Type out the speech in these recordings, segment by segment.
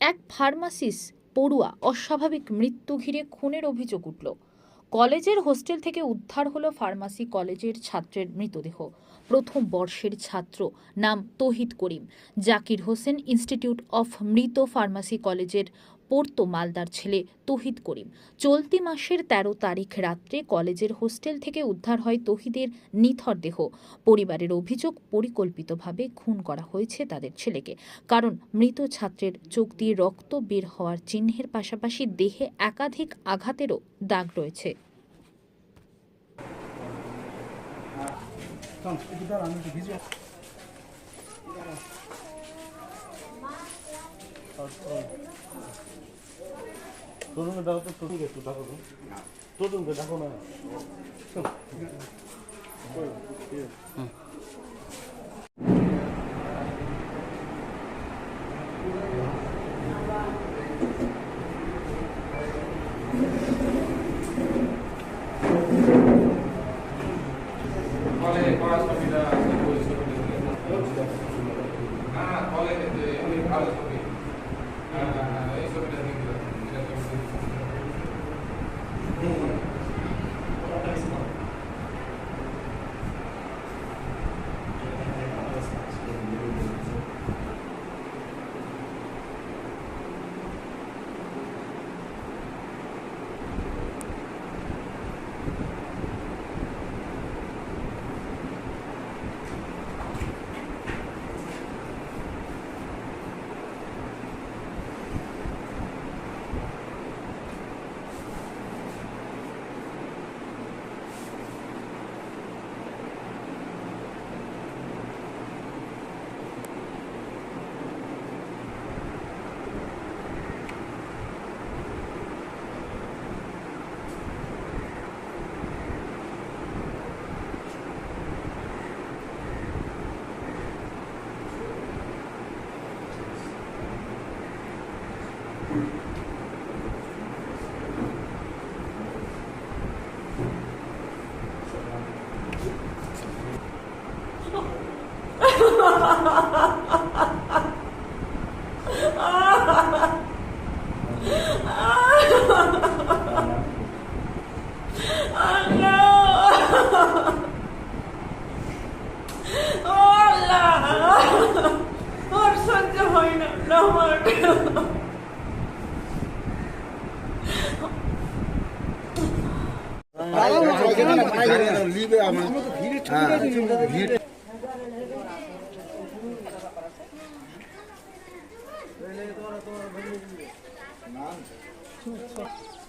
এক ফার্মাসিস্ট পড়ুয়া অস্বাভাবিক মৃত্যু ঘিরে খুনের অভিযোগ উঠল। কলেজের হোস্টেল থেকে উদ্ধার হলো ফার্মাসি কলেজের ছাত্রের মৃতদেহ। প্রথম বর্ষের ছাত্র, নাম তৌহিদ করিম। জাকির হোসেন ইনস্টিটিউট অফ মৃত ফার্মাসি কলেজের পড়তো মালদার ছেলে তৌহিদ করিম। চলতি মাসের ১৩ তারিখ রাত্রে কলেজের হোস্টেল থেকে উদ্ধার হয় তৌহিদের নিথর দেহ। পরিবারের অভিযোগ, পরিকল্পিতভাবে খুন করা হয়েছে তাদের ছেলেকে। কারণ মৃত ছাত্রের চোখ দিয়ে রক্ত বের হওয়ার চিহ্নের পাশাপাশি দেহে একাধিক আঘাতেরও দাগ রয়েছে।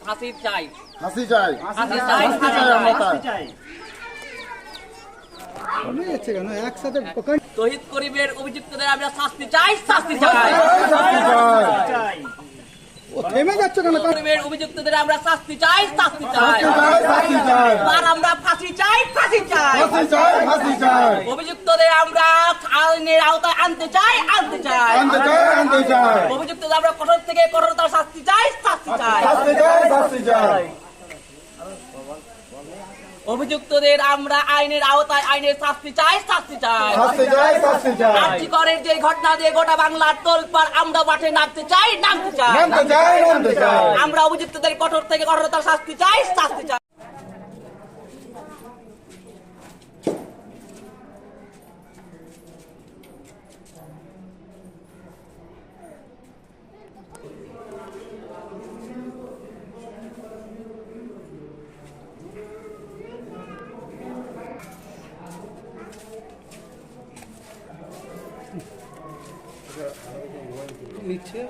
ফাঁসি চাই, ফাঁসি চাই, ফাঁসি চাই, ফাঁসি চাই। তৌহিদ করিমের অভিযুক্তদের আমরা শাস্তি চাই, শাস্তি চাই। করিমের অভিযুক্তদের আমরা শাস্তি চাই, শাস্তি চাই। আর আমরা ফাঁসি চাই, ফাঁসি চাই। অভিযুক্তদের আমরা আইনের আওতায় আনতে চাই, আনতে চাই। অভিযুক্তদের আমরা কঠোর থেকে কঠোরতার শাস্তি চাই, শাস্তি চাই। অভিযুক্তদের আমরা আইনের আওতায় আইনের শাস্তি চাই, শাস্তি চাই। আর্যিকরের যে ঘটনা দিয়ে গোটা বাংলার তোলপাড়, আমরা মাঠে নামতে চাই, নামতে চাই। আমরা অভিযুক্তদের কঠোর থেকে কঠোরতার শাস্তি চাই, শাস্তি চাই। নিচ্ছে